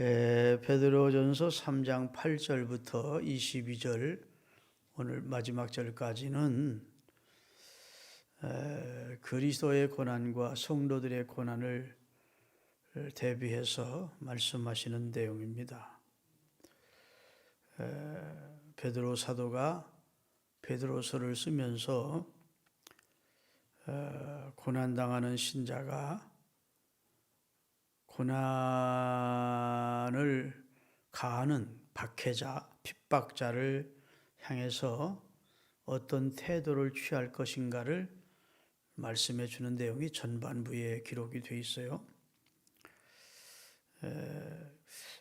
베드로전서 3장 8절부터 22절 오늘 마지막 절까지는 그리스도의 고난과 성도들의 고난을 대비해서 말씀하시는 내용입니다. 베드로 사도가 베드로서를 쓰면서 고난당하는 신자가 고난을 가하는 박해자, 핍박자를 향해서 어떤 태도를 취할 것인가를 말씀해 주는 내용이 전반부에 기록이 되어 있어요.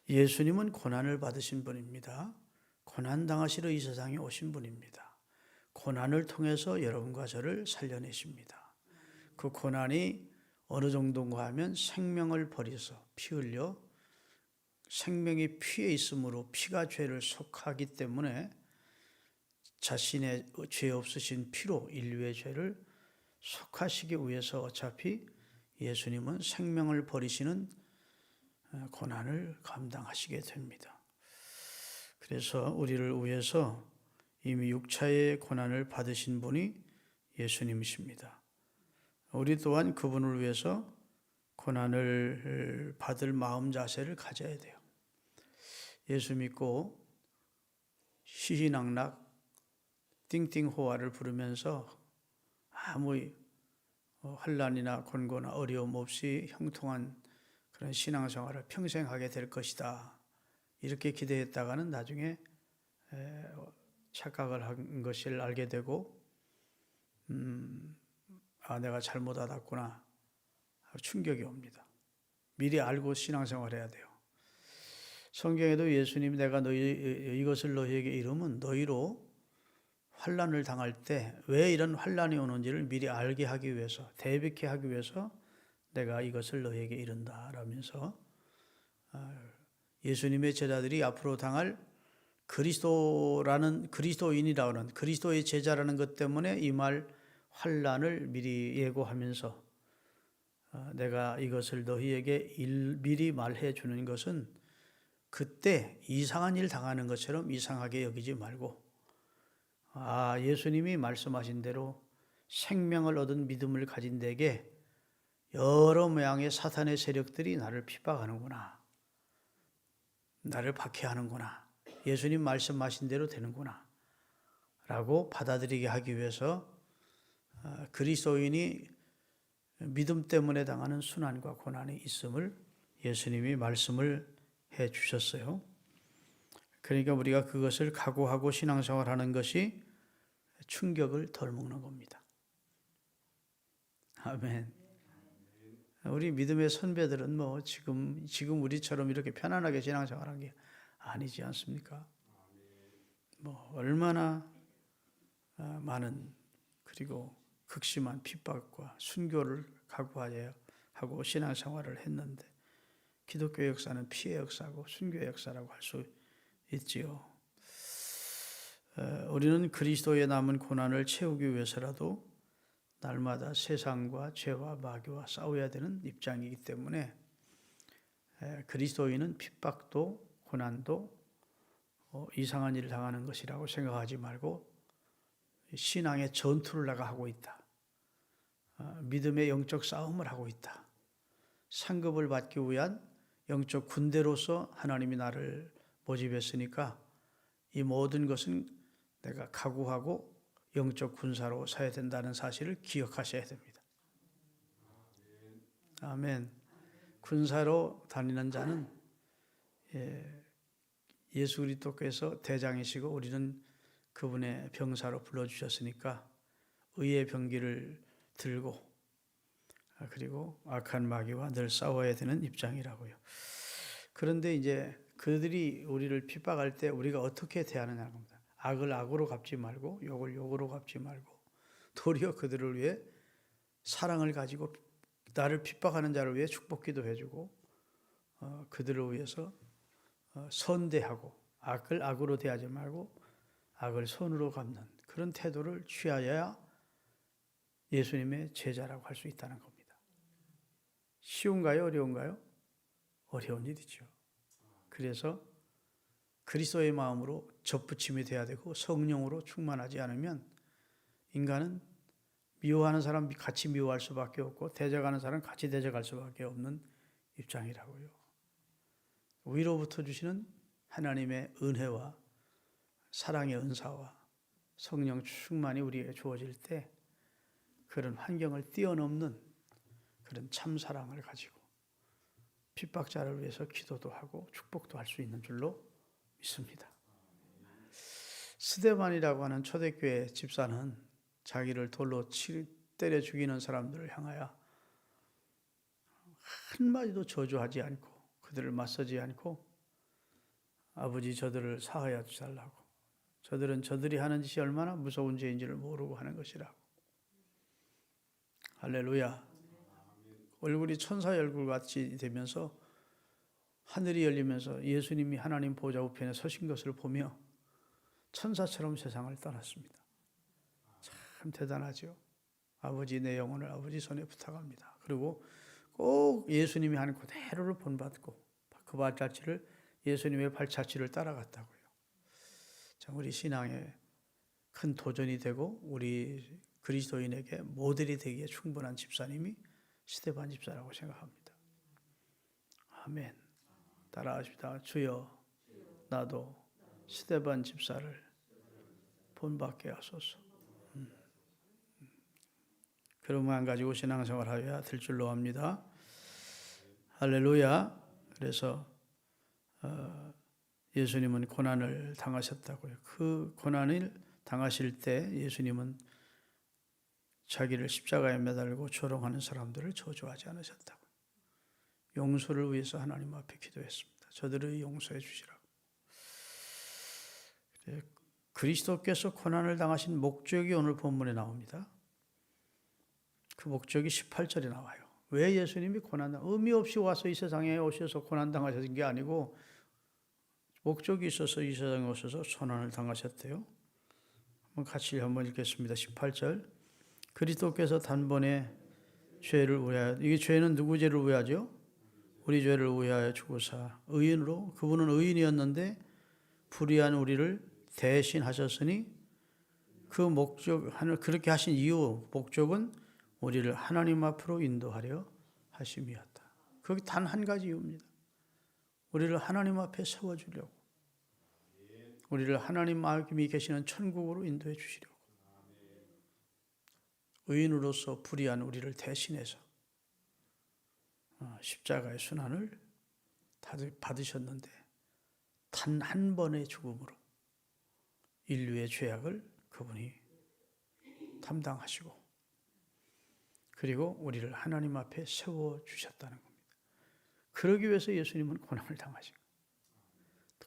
예수님은 고난을 받으신 분입니다. 고난당하시러 이 세상에 오신 분입니다. 고난을 통해서 여러분과 저를 살려내십니다. 그 고난이 어느 정도인가 하면 생명을 버려서 피 흘려 생명이 피에 있으므로 피가 죄를 속하기 때문에 자신의 죄 없으신 피로 인류의 죄를 속하시기 위해서 어차피 예수님은 생명을 버리시는 고난을 감당하시게 됩니다. 그래서 우리를 위해서 이미 육체의 고난을 받으신 분이 예수님이십니다. 우리 또한 그분을 위해서 고난을 받을 마음 자세를 가져야 돼요. 예수 믿고 시시낙낙 띵띵호화를 부르면서 아무 환난이나 곤고나 어려움 없이 형통한 그런 신앙생활을 평생 하게 될 것이다. 이렇게 기대했다가는 나중에 착각을 한 것을 알게 되고 내가 잘못 알았구나 충격이 옵니다. 미리 알고 신앙생활 해야 돼요. 성경에도 예수님이 내가 이것을 너희에게 이루면 너희로 환난을 당할 때 왜 이런 환난이 오는지를 미리 알게 하기 위해서 대비케 하기 위해서 내가 이것을 너희에게 이룬다 라면서 예수님의 제자들이 앞으로 당할 그리스도인이라고 하는 그리스도의 제자라는 것 때문에 이 말 환난을 미리 예고하면서 내가 이것을 너희에게 미리 말해 주는 것은 그때 이상한 일 당하는 것처럼 이상하게 여기지 말고 예수님이 말씀하신 대로 생명을 얻은 믿음을 가진 데게 여러 모양의 사탄의 세력들이 나를 핍박하는구나. 나를 박해하는구나. 예수님 말씀하신 대로 되는구나. 라고 받아들이게 하기 위해서 그리스도인이 믿음 때문에 당하는 순환과 고난이 있음을 예수님이 말씀을 해 주셨어요. 그러니까 우리가 그것을 각오하고 신앙생활하는 것이 충격을 덜 먹는 겁니다. 아멘. 우리 믿음의 선배들은 지금 우리처럼 이렇게 편안하게 신앙생활한 게 아니지 않습니까? 얼마나 많은 그리고 극심한 핍박과 순교를 각오하여 하고 신앙생활을 했는데 기독교 역사는 피의 역사고 순교의 역사라고 할 수 있지요. 우리는 그리스도의 남은 고난을 채우기 위해서라도 날마다 세상과 죄와 마귀와 싸워야 되는 입장이기 때문에 그리스도인은 핍박도 고난도 이상한 일을 당하는 것이라고 생각하지 말고 신앙의 전투를 내가 하고 있다. 믿음의 영적 싸움을 하고 있다. 상급을 받기 위한 영적 군대로서 하나님이 나를 모집했으니까 이 모든 것은 내가 각오하고 영적 군사로 서야 된다는 사실을 기억하셔야 됩니다. 아멘. 군사로 다니는 자는 예수 그리스도께서 대장이시고 우리는 그분의 병사로 불러주셨으니까 의의 병기를 들고 그리고 악한 마귀와 늘 싸워야 되는 입장이라고요. 그런데 이제 그들이 우리를 핍박할 때 우리가 어떻게 대하느냐는 겁니다. 악을 악으로 갚지 말고 욕을 욕으로 갚지 말고 도리어 그들을 위해 사랑을 가지고 나를 핍박하는 자를 위해 축복기도 해주고 그들을 위해서 선대하고 악을 악으로 대하지 말고 악을 선으로 갚는 그런 태도를 취하여야 예수님의 제자라고 할 수 있다는 겁니다. 쉬운가요? 어려운가요? 어려운 일이죠. 그래서 그리스도의 마음으로 접붙임이 돼야 되고 성령으로 충만하지 않으면 인간은 미워하는 사람 같이 미워할 수밖에 없고 대적하는 사람 같이 대적할 수밖에 없는 입장이라고요. 위로부터 주시는 하나님의 은혜와 사랑의 은사와 성령 충만이 우리에게 주어질 때 그런 환경을 뛰어넘는 그런 참 사랑을 가지고 핍박자를 위해서 기도도 하고 축복도 할 수 있는 줄로 믿습니다. 스데반이라고 하는 초대교회 집사는 자기를 돌로 때려 죽이는 사람들을 향하여 한마디도 저주하지 않고 그들을 맞서지 않고 아버지 저들을 사하여 주달라고, 저들은 저들이 하는 짓이 얼마나 무서운 죄인지를 모르고 하는 것이라고. 할렐루야. 얼굴이 천사의 얼굴같이 되면서 하늘이 열리면서 예수님이 하나님 보좌 우편에 서신 것을 보며 천사처럼 세상을 떠났습니다. 참 대단하죠. 아버지 내 영혼을 아버지 손에 부탁합니다. 그리고 꼭 예수님이 하는 그대로를 본받고 그 발자취를 예수님의 발자취를 따라갔다고요. 참 우리 신앙에 큰 도전이 되고 우리 그리스도인에게 모델이 되기에 충분한 집사님이 스데반 집사라고 생각합니다. 아멘. 따라하십시다. 주여 나도 스데반 집사를 본받게 하소서. 그런 마음 가지고 신앙생활하여야 될 줄로 압니다. 할렐루야. 그래서 예수님은 고난을 당하셨다고요. 그 고난을 당하실 때 예수님은 자기를 십자가에 매달고 조롱하는 사람들을 저주하지 않으셨다고. 용서를 위해서 하나님 앞에 기도했습니다. 저들을 용서해 주시라고. 그리스도께서 고난을 당하신 목적이 오늘 본문에 나옵니다. 그 목적이 18절에 나와요. 왜 예수님이 의미 없이 와서 이 세상에 오셔서 고난 당하신 게 아니고 목적이 있어서 이 세상에 오셔서 고난을 당하셨대요. 같이 한번 읽겠습니다. 18절. 그리스도께서 단번에 죄를 위하여, 이게 죄는 누구 죄를 위하죠? 우리 죄를 위하여 죽으사 의인으로, 그분은 의인이었는데 불의한 우리를 대신하셨으니 그 목적, 그렇게 하신 이유, 목적은 우리를 하나님 앞으로 인도하려 하심이었다. 그게 단 한 가지 이유입니다. 우리를 하나님 앞에 세워주려고, 우리를 하나님 마음이 계시는 천국으로 인도해 주시려고, 의인으로서 불의한 우리를 대신해서 십자가의 순환을 받으셨는데 단 한 번의 죽음으로 인류의 죄악을 그분이 담당하시고 그리고 우리를 하나님 앞에 세워주셨다는 겁니다. 그러기 위해서 예수님은 고난을 당하신 거예요.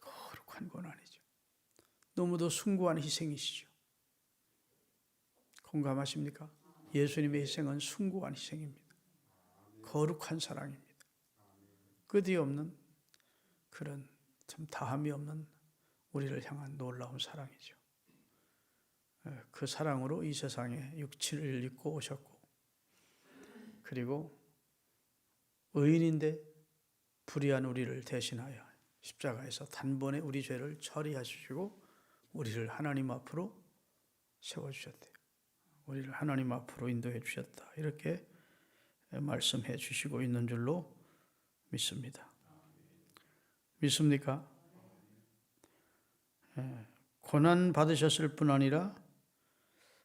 거룩한 고난이죠. 너무도 숭고한 희생이시죠. 공감하십니까? 예수님의 희생은 숭고한 희생입니다. 거룩한 사랑입니다. 끝이 없는 그런 참 다함이 없는 우리를 향한 놀라운 사랑이죠. 그 사랑으로 이 세상에 육체를 입고 오셨고 그리고 의인인데 불의한 우리를 대신하여 십자가에서 단번에 우리 죄를 처리하시고 우리를 하나님 앞으로 세워주셨대요. 우리를 하나님 앞으로 인도해 주셨다. 이렇게 말씀해 주시고 있는 줄로 믿습니다. 믿습니까? 고난 받으셨을 뿐 아니라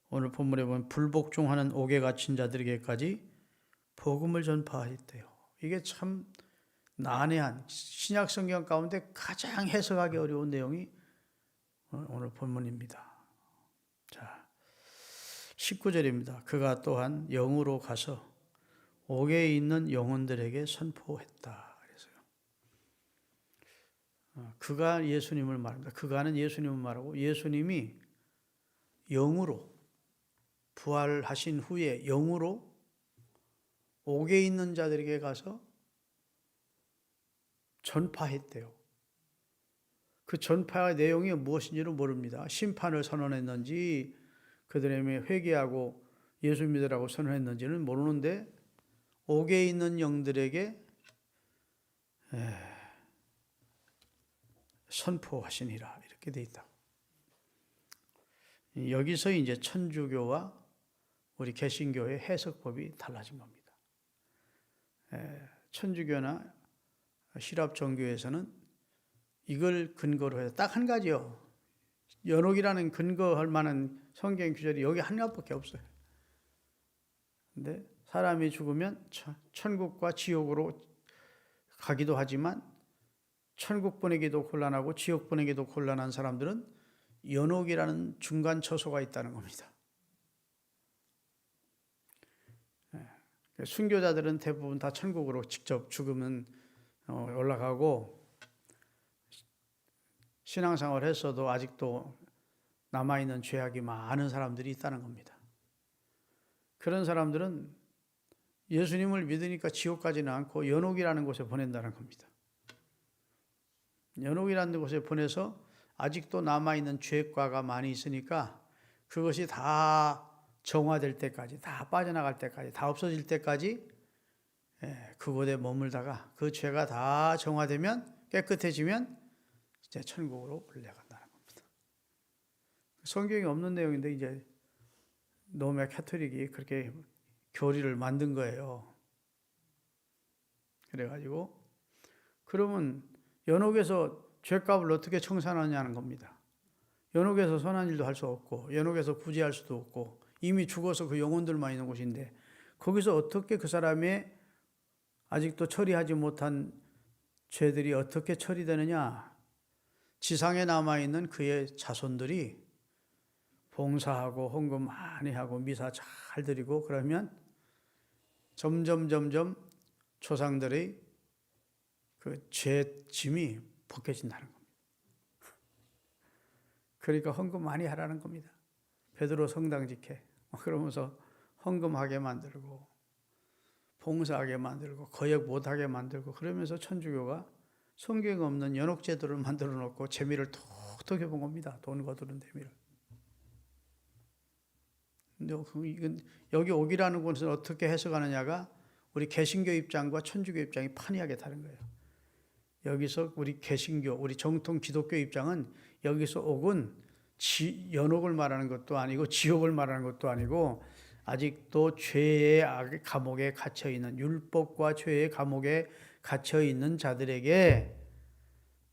오늘 본문에 보면 불복종하는 옥에 갇힌 자들에게까지 복음을 전파했대요. 이게 참 난해한 신약 성경 가운데 가장 해석하기 어려운 내용이 오늘 본문입니다. 자, 19절입니다. 그가 또한 영으로 가서 옥에 있는 영혼들에게 선포했다. 그래서요. 그가 예수님을 말합니다. 그가는 예수님을 말하고 예수님이 영으로 부활하신 후에 영으로 옥에 있는 자들에게 가서 전파했대요. 그 전파의 내용이 무엇인지는 모릅니다. 심판을 선언했는지 그들에게 회개하고 예수 믿으라고 선언했는지는 모르는데 옥에 있는 영들에게 선포하시니라 이렇게 돼 있다. 여기서 이제 천주교와 우리 개신교의 해석법이 달라진 겁니다. 천주교나 시랍 종교에서는 이걸 근거로 해서 딱 한 가지요. 연옥이라는 근거할 만한 성경 구절이 여기 하나밖에 없어요. 근데 사람이 죽으면 천국과 지옥으로 가기도 하지만 천국 보내기도 곤란하고 지옥 보내기도 곤란한 사람들은 연옥이라는 중간 처소가 있다는 겁니다. 순교자들은 대부분 다 천국으로 직접 죽으면 올라가고, 신앙생활을 했어도 아직도 남아있는 죄악이 많은 사람들이 있다는 겁니다. 그런 사람들은 예수님을 믿으니까 지옥 가지는 않고 연옥이라는 곳에 보낸다는 겁니다. 연옥이라는 곳에 보내서 아직도 남아있는 죄과가 많이 있으니까 그것이 다 정화될 때까지, 다 빠져나갈 때까지, 다 없어질 때까지 그곳에 머물다가 그 죄가 다 정화되면, 깨끗해지면 이제 천국으로 올라간다는 겁니다. 성경에 없는 내용인데 이제 로마 카톨릭이 그렇게 교리를 만든 거예요. 그래가지고 그러면 연옥에서 죄값을 어떻게 청산하냐는 겁니다. 연옥에서 선한 일도 할 수 없고, 연옥에서 구제할 수도 없고, 이미 죽어서 그 영혼들만 있는 곳인데 거기서 어떻게 그 사람의 아직도 처리하지 못한 죄들이 어떻게 처리되느냐? 지상에 남아있는 그의 자손들이 봉사하고 헌금 많이 하고 미사 잘 드리고 그러면 점점 조상들의 그 죄짐이 벗겨진다는 겁니다. 그러니까 헌금 많이 하라는 겁니다. 베드로 성당 지켜 그러면서 헌금하게 만들고 봉사하게 만들고 거역 못하게 만들고, 그러면서 천주교가 성경에 없는 연옥제도를 만들어 놓고 재미를 톡톡히 본 겁니다. 돈 거두는 재미를. 근데 여기 옥이라는 곳은 어떻게 해석하느냐가 우리 개신교 입장과 천주교 입장이 판이하게 다른 거예요. 여기서 우리 개신교, 우리 정통 기독교 입장은 여기서 옥은 연옥을 말하는 것도 아니고 지옥을 말하는 것도 아니고 아직도 죄의 감옥에 갇혀있는, 율법과 죄의 감옥에 갇혀있는 자들에게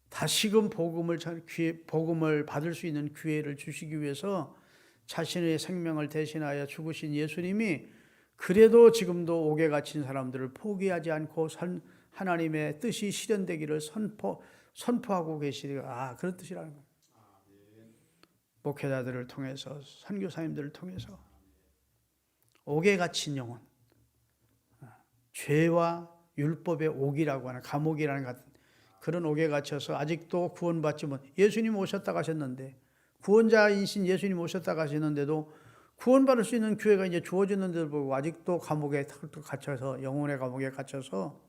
다시금 복음을 받을 수 있는 기회를 주시기 위해서 자신의 생명을 대신하여 죽으신 예수님이 그래도 지금도 옥에 갇힌 사람들을 포기하지 않고 하나님의 뜻이 실현되기를 선포하고 계시리라. 그런 뜻이라는 거예요. 목회자들을 통해서, 선교사님들을 통해서 옥에 갇힌 영혼, 죄와 율법의 옥이라고 하는, 감옥이라는 같은 그런 옥에 갇혀서 아직도 구원받지 못, 예수님 오셨다 가셨는데, 구원자이신 예수님 오셨다 가셨는데도 구원받을 수 있는 기회가 이제 주어졌는데도 불구하고 아직도 감옥에 갇혀서, 영혼의 감옥에 갇혀서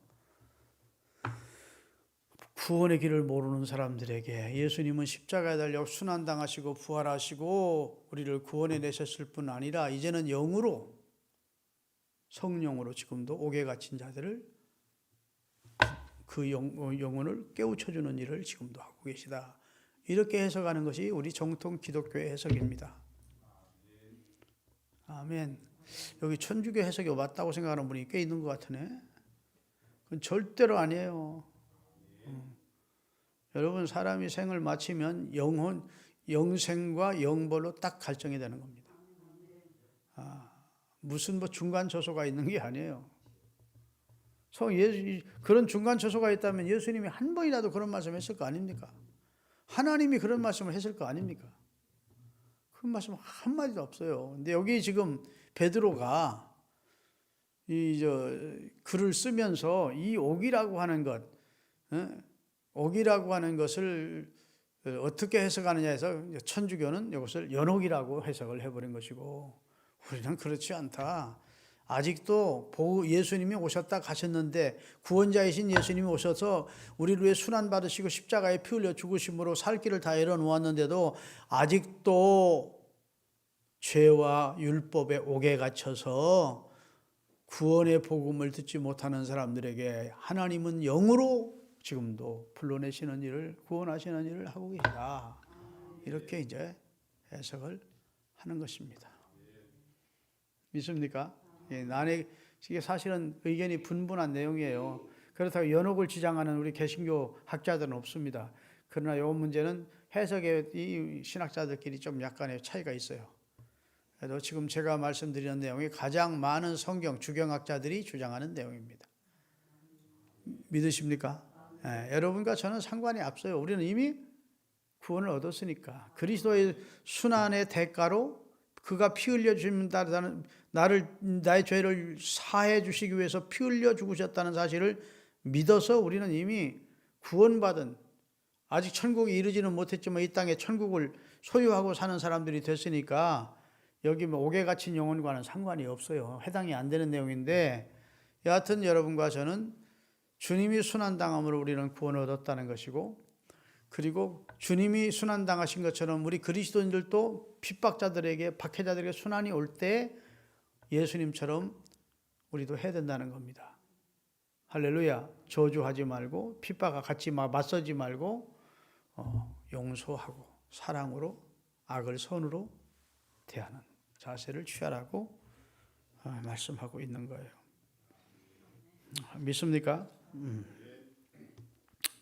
구원의 길을 모르는 사람들에게 예수님은 십자가에 달려 순환당하시고 부활하시고 우리를 구원해 내셨을 뿐 아니라 이제는 영으로, 성령으로 지금도 옥에 갇힌 자들을, 그 영혼을 깨우쳐주는 일을 지금도 하고 계시다. 이렇게 해석하는 것이 우리 정통 기독교의 해석입니다. 아멘. 여기 천주교 해석이 맞다고 생각하는 분이 꽤 있는 것 같으네. 그건 절대로 아니에요. 여러분, 사람이 생을 마치면 영생과 영벌로 딱 갈정이 되는 겁니다. 무슨 중간 처소가 있는 게 아니에요. 그런 중간 처소가 있다면 예수님이 한 번이라도 그런 말씀을 했을 거 아닙니까? 하나님이 그런 말씀을 했을 거 아닙니까? 그런 말씀 한마디도 없어요. 근데 여기 지금 베드로가 글을 쓰면서 이 옥이라고 하는 것, 옥이라고 하는 것을 어떻게 해석하느냐 해서 천주교는 이것을 연옥이라고 해석을 해버린 것이고, 우리는 그렇지 않다. 아직도 예수님이 오셨다 가셨는데, 구원자이신 예수님이 오셔서 우리를 위해 순환받으시고 십자가에 피 흘려 죽으심으로 살 길을 다 열어놓았는데도 아직도 죄와 율법의 옥에 갇혀서 구원의 복음을 듣지 못하는 사람들에게 하나님은 영으로 지금도 불러내시는 일을, 구원하시는 일을 하고 계시다. 이렇게 이제 해석을 하는 것입니다. 믿습니까? 이게 사실은 의견이 분분한 내용이에요. 그렇다고 연옥을 지향하는 우리 개신교 학자들은 없습니다. 그러나 이 문제는 해석의 이 신학자들끼리 좀 약간의 차이가 있어요. 그래도 지금 제가 말씀드리는 내용이 가장 많은 성경 주경학자들이 주장하는 내용입니다. 믿으십니까? 여러분과 저는 상관이 없어요. 우리는 이미 구원을 얻었으니까. 그리스도의 순환의 대가로 그가 피 흘려 주신다는, 나의 죄를 사해 주시기 위해서 피 흘려 죽으셨다는 사실을 믿어서 우리는 이미 구원받은, 아직 천국에 이르지는 못했지만 이 땅에 천국을 소유하고 사는 사람들이 됐으니까 여기 옥에 갇힌 영혼과는 상관이 없어요. 해당이 안 되는 내용인데, 여하튼 여러분과 저는 주님이 순환당함으로 우리는 구원을 얻었다는 것이고, 그리고 주님이 순환당하신 것처럼 우리 그리스도인들도 핍박자들에게, 박해자들에게 순환이 올 때 예수님처럼 우리도 해야 된다는 겁니다. 할렐루야. 저주하지 말고 핍박과 같이 맞서지 말고 용서하고 사랑으로 악을 선으로 대하는 자세를 취하라고 말씀하고 있는 거예요. 믿습니까?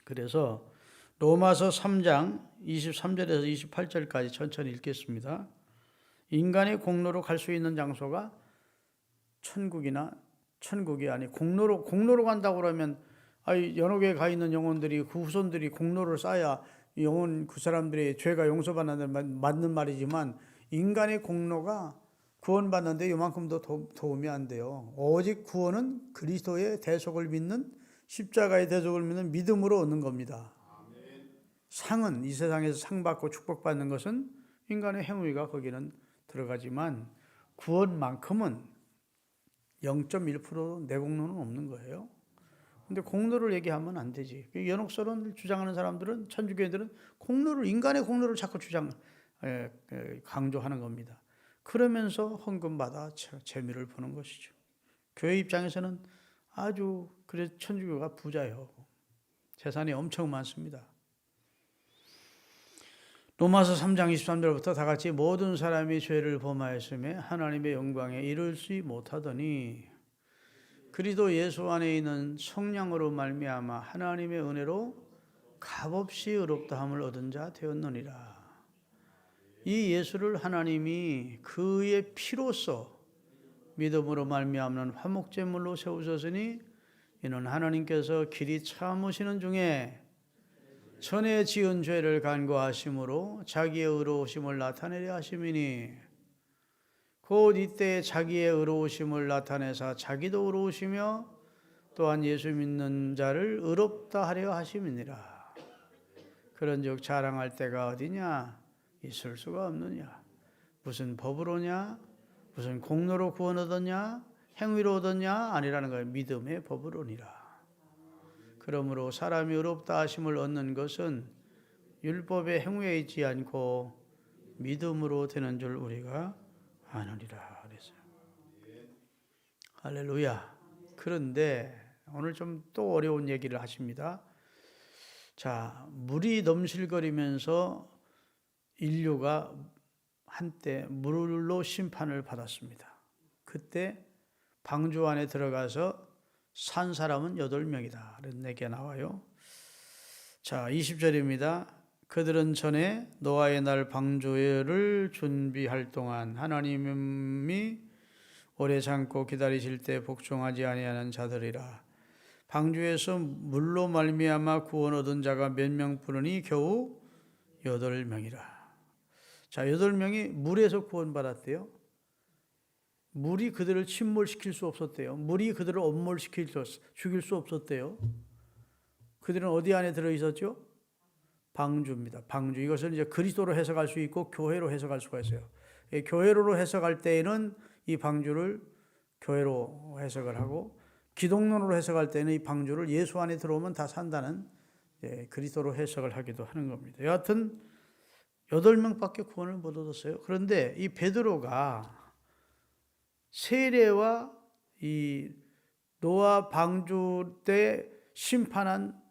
그래서 로마서 3장 23절에서 28절까지 천천히 읽겠습니다. 인간의 공로로 갈 수 있는 장소가 천국이 아니 공로로 간다고 그러면 연옥에 가 있는 영혼들이, 그 후손들이 공로를 쌓아야 영혼, 그 사람들의 죄가 용서받는 맞는 말이지만, 인간의 공로가 구원받는데 이만큼도 도움이 안 돼요. 오직 구원은 그리스도의 대속을 믿는, 십자가의 대속을 믿는 믿음으로 얻는 겁니다. 상은, 이 세상에서 상 받고 축복받는 것은 인간의 행위가 거기는 들어가지만, 구원만큼은 0.1% 내 공로는 없는 거예요. 근데 공로를 얘기하면 안 되지. 연옥설을 주장하는 사람들은, 천주교인들은 인간의 공로를 자꾸 강조하는 겁니다. 그러면서 헌금받아 재미를 보는 것이죠. 교회 입장에서는 아주, 그래서 천주교가 부자예요. 재산이 엄청 많습니다. 로마서 3장 23절부터 다 같이, 모든 사람이 죄를 범하였음에 하나님의 영광에 이를 수 못하더니 그리스도 예수 안에 있는 성령으로 말미암아 하나님의 은혜로 값없이 의롭다함을 얻은 자 되었느니라. 이 예수를 하나님이 그의 피로써 믿음으로 말미암는 화목제물로 세우셨으니, 이는 하나님께서 길이 참으시는 중에 전에 지은 죄를 간구하심으로 자기의 의로우심을 나타내려 하심이니, 곧 이때 자기의 의로우심을 나타내사 자기도 의로우시며 또한 예수 믿는 자를 의롭다 하려 하심이니라. 그런즉 자랑할 때가 어디냐? 있을 수가 없느냐? 무슨 법으로냐? 무슨 공로로 구원 얻었냐? 행위로 얻었냐? 아니라는 거예요. 믿음의 법으로니라. 그러므로 사람이 의롭다 하심을 얻는 것은 율법의 행위에 있지 않고 믿음으로 되는 줄 우리가 아느니라 그랬어요. 할렐루야. 그런데 오늘 좀 또 어려운 얘기를 하십니다. 자, 물이 넘실거리면서 인류가 한때 물로 심판을 받았습니다. 그때 방주 안에 들어가서 산 사람은 8명이다. 그런 얘기가 나와요. 자, 20절입니다. 그들은 전에 노아의 날 방주를 준비할 동안 하나님이 오래 참고 기다리실 때 복종하지 아니하는 자들이라. 방주에서 물로 말미암아 구원 얻은 자가 몇 명 부르니 겨우 8명이라. 자, 8명이 물에서 구원받았대요. 물이 그들을 침몰시킬 수 없었대요. 물이 그들을 죽일 수 없었대요. 그들은 어디 안에 들어있었죠? 방주입니다. 방주. 이것을 이제 그리스도로 해석할 수 있고 교회로 해석할 수가 있어요. 교회로 해석할 때에는 이 방주를 교회로 해석을 하고, 기독론으로 해석할 때는 이 방주를 예수 안에 들어오면 다 산다는 그리스도로 해석을 하기도 하는 겁니다. 여하튼 8명밖에 구원을 못 얻었어요. 그런데 이 베드로가 세례와 이 노아 방주 때 심판한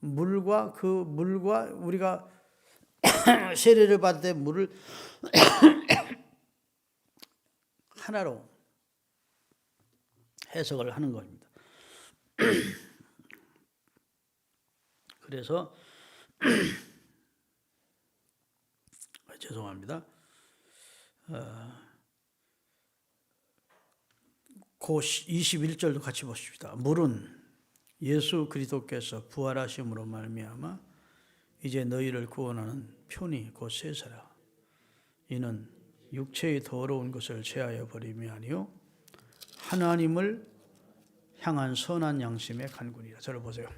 물과 우리가 세례를 받을 때 물을 하나로 해석을 하는 겁니다. 그래서 죄송합니다. 그 21절도 같이 보십시다. 물은 예수 그리스도께서 부활하심으로 말미암아 이제 너희를 구원하는 표니 곧 세사라. 이는 육체의 더러운 것을 제하여 버림이 아니요 하나님을 향한 선한 양심의 간구니라. 저를 보세요.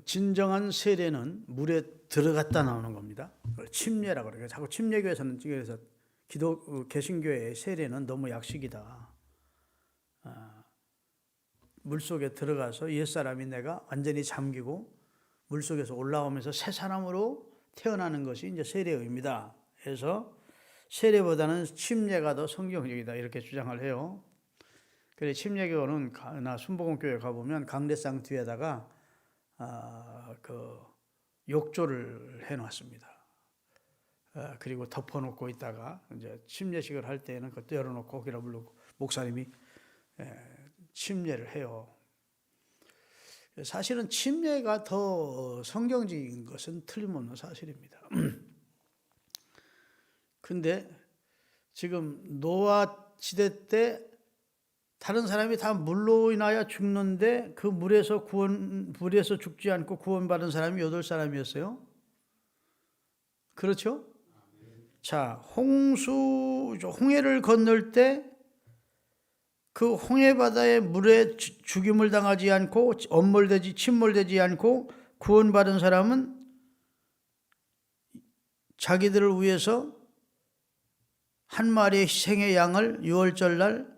진정한 세례는 물에 들어갔다 나오는 겁니다. 침례라고 그래요. 자꾸 침례교에서는 그래서 개신교의 세례는 너무 약식이다. 물속에 들어가서 옛사람이 내가 완전히 잠기고 물속에서 올라오면서 새 사람으로 태어나는 것이 이제 세례의 의미다. 그래서 세례보다는 침례가 더 성경적이다 이렇게 주장을 해요. 그래 침례교는 나 순복음교회 가보면 강례상 뒤에다가 그 욕조를 해놨습니다. 그리고 덮어놓고 있다가 이제 침례식을 할 때는 그것도 열어놓고 거기다 부르고 목사님이 침례를 해요. 사실은 침례가 더 성경적인 것은 틀림없는 사실입니다. 근데 지금 노아 시대 때 다른 사람이 다 물로 인하여 죽는데 그 물에서 죽지 않고 구원받은 사람이 8사람이었어요. 그렇죠? 자, 홍해를 건널 때 그 홍해 바다의 물에 죽임을 당하지 않고 침몰되지 않고 구원받은 사람은 자기들을 위해서 한 마리의 희생의 양을 유월절 날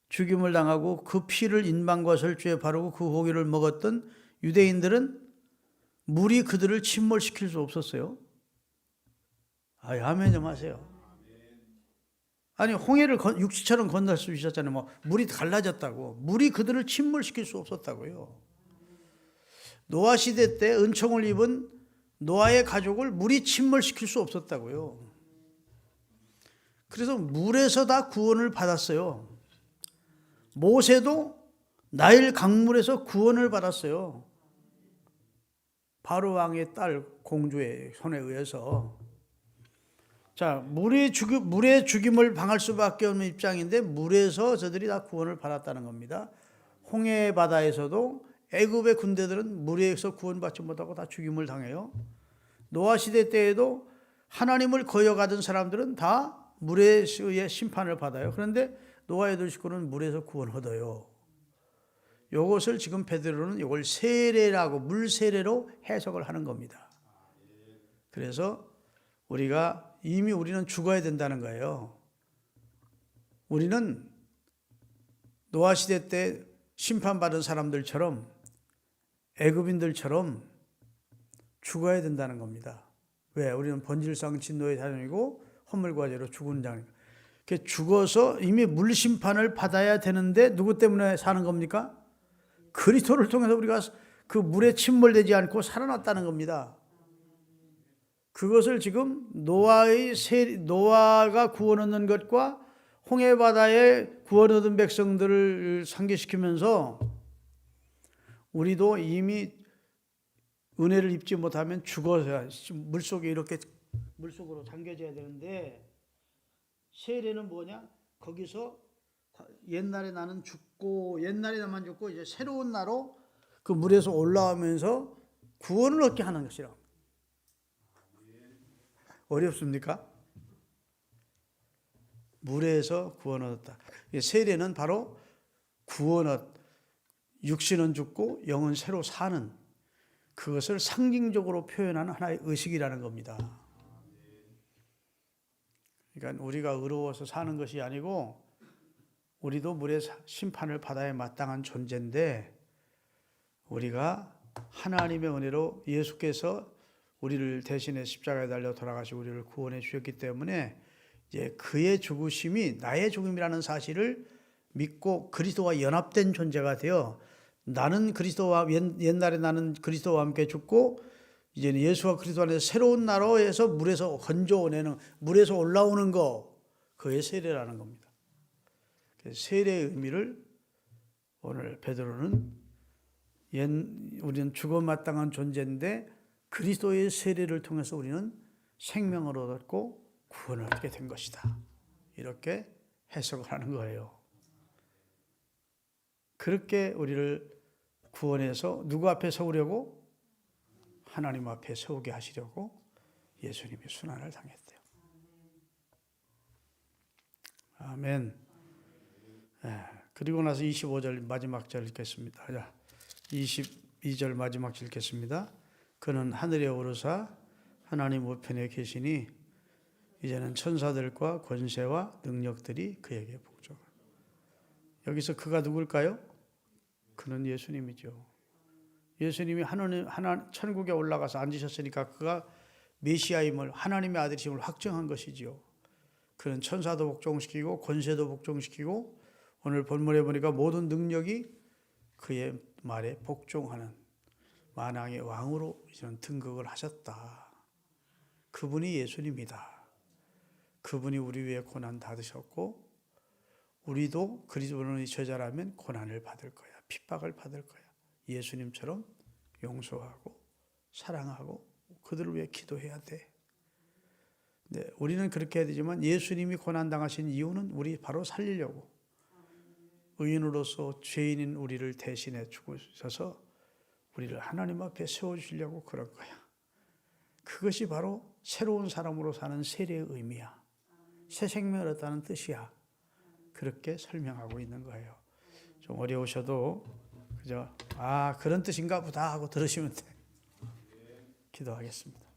죽임을 당하고 그 피를 인방과 설주에 바르고 그 고기를 먹었던 유대인들은 물이 그들을 침몰시킬 수 없었어요. 아멘 좀 하세요. 아니 홍해를 육지처럼 건널 수 있었잖아요. 뭐 물이 갈라졌다고. 물이 그들을 침몰시킬 수 없었다고요. 노아 시대 때 은총을 입은 노아의 가족을 물이 침몰시킬 수 없었다고요. 그래서 물에서 다 구원을 받았어요. 모세도 나일 강물에서 구원을 받았어요. 바로 왕의 딸 공주의 손에 의해서. 자, 물의 죽임을 당할 수밖에 없는 입장인데 물에서 저들이 다 구원을 받았다는 겁니다. 홍해 바다에서도 애굽의 군대들은 물에서 구원받지 못하고 다 죽임을 당해요. 노아 시대 때에도 하나님을 거역하던 사람들은 다 물에 의해 심판을 받아요. 그런데 노아의 두 식구는 물에서 구원 얻어요. 이것을 지금 베드로는 이걸 세례라고 물세례로 해석을 하는 겁니다. 그래서 우리는 죽어야 된다는 거예요. 우리는 노아 시대 때 심판받은 사람들처럼 애굽인들처럼 죽어야 된다는 겁니다. 왜? 우리는 번질상 진노의 자녀이고 허물과 죄로 죽은 자니까. 죽어서 이미 물심판을 받아야 되는데 누구 때문에 사는 겁니까? 그리스도를 통해서 우리가 그 물에 침몰되지 않고 살아났다는 겁니다. 그것을 지금 노아가 구원 얻는 것과 홍해 바다에 구원 얻은 백성들을 상기시키면서 우리도 이미 은혜를 입지 못하면 죽어서 물속에 이렇게 물속으로 잠겨져야 되는데 세례는 뭐냐? 거기서 옛날에 나만 죽고 이제 새로운 나로 그 물에서 올라오면서 구원을 얻게 하는 것이라. 어렵습니까? 물에서 구원 얻었다. 세례는 바로 구원 육신은 죽고 영은 새로 사는 그것을 상징적으로 표현하는 하나의 의식이라는 겁니다. 그러니까 우리가 의로워서 사는 것이 아니고 우리도 물의 심판을 받아야 마땅한 존재인데 우리가 하나님의 은혜로 예수께서 우리를 대신해 십자가에 달려 돌아가시고 우리를 구원해 주셨기 때문에 이제 그의 죽으심이 나의 죽음이라는 사실을 믿고 그리스도와 연합된 존재가 되어 나는 그리스도와 옛날에 나는 그리스도와 함께 죽고 이제는 예수와 그리스도 안에서 새로운 나라에서 물에서 건져내는 물에서 올라오는 거 그의 세례라는 겁니다. 세례의 의미를 오늘 베드로는 우리는 죽어 마땅한 존재인데 그리스도의 세례를 통해서 우리는 생명을 얻었고 구원을 얻게 된 것이다. 이렇게 해석을 하는 거예요. 그렇게 우리를 구원해서 누구 앞에 세우려고? 하나님 앞에 세우게 하시려고 예수님이 순환을 당했대요. 아멘. 그리고 나서 25절 마지막 절 읽겠습니다. 22절 마지막 절 읽겠습니다. 그는 하늘에 오르사 하나님 우편에 계시니 이제는 천사들과 권세와 능력들이 그에게 복종하라. 여기서 그가 누굴까요? 그는 예수님이죠. 예수님이 천국에 올라가서 앉으셨으니까 그가 메시아임을 하나님의 아들이심을 확정한 것이지요. 그는 천사도 복종시키고 권세도 복종시키고 오늘 본문에 보니까 모든 능력이 그의 말에 복종하는 만왕의 왕으로 이제는 등극을 하셨다. 그분이 예수님이다. 그분이 우리 위해 고난 받으셨고 우리도 그리스도의 제자라면 고난을 받을 거야. 핍박을 받을 거야. 예수님처럼 용서하고 사랑하고 그들을 위해 기도해야 돼. 네, 우리는 그렇게 해야 되지만 예수님이 고난당하신 이유는 우리 바로 살리려고 의인으로서 죄인인 우리를 대신해 죽으셔서 우리를 하나님 앞에 세워주시려고 그럴 거야. 그것이 바로 새로운 사람으로 사는 세례의 의미야. 새 생명을 얻다는 뜻이야. 그렇게 설명하고 있는 거예요. 좀 어려우셔도 그저 그런 뜻인가 보다 하고 들으시면 돼. 기도하겠습니다.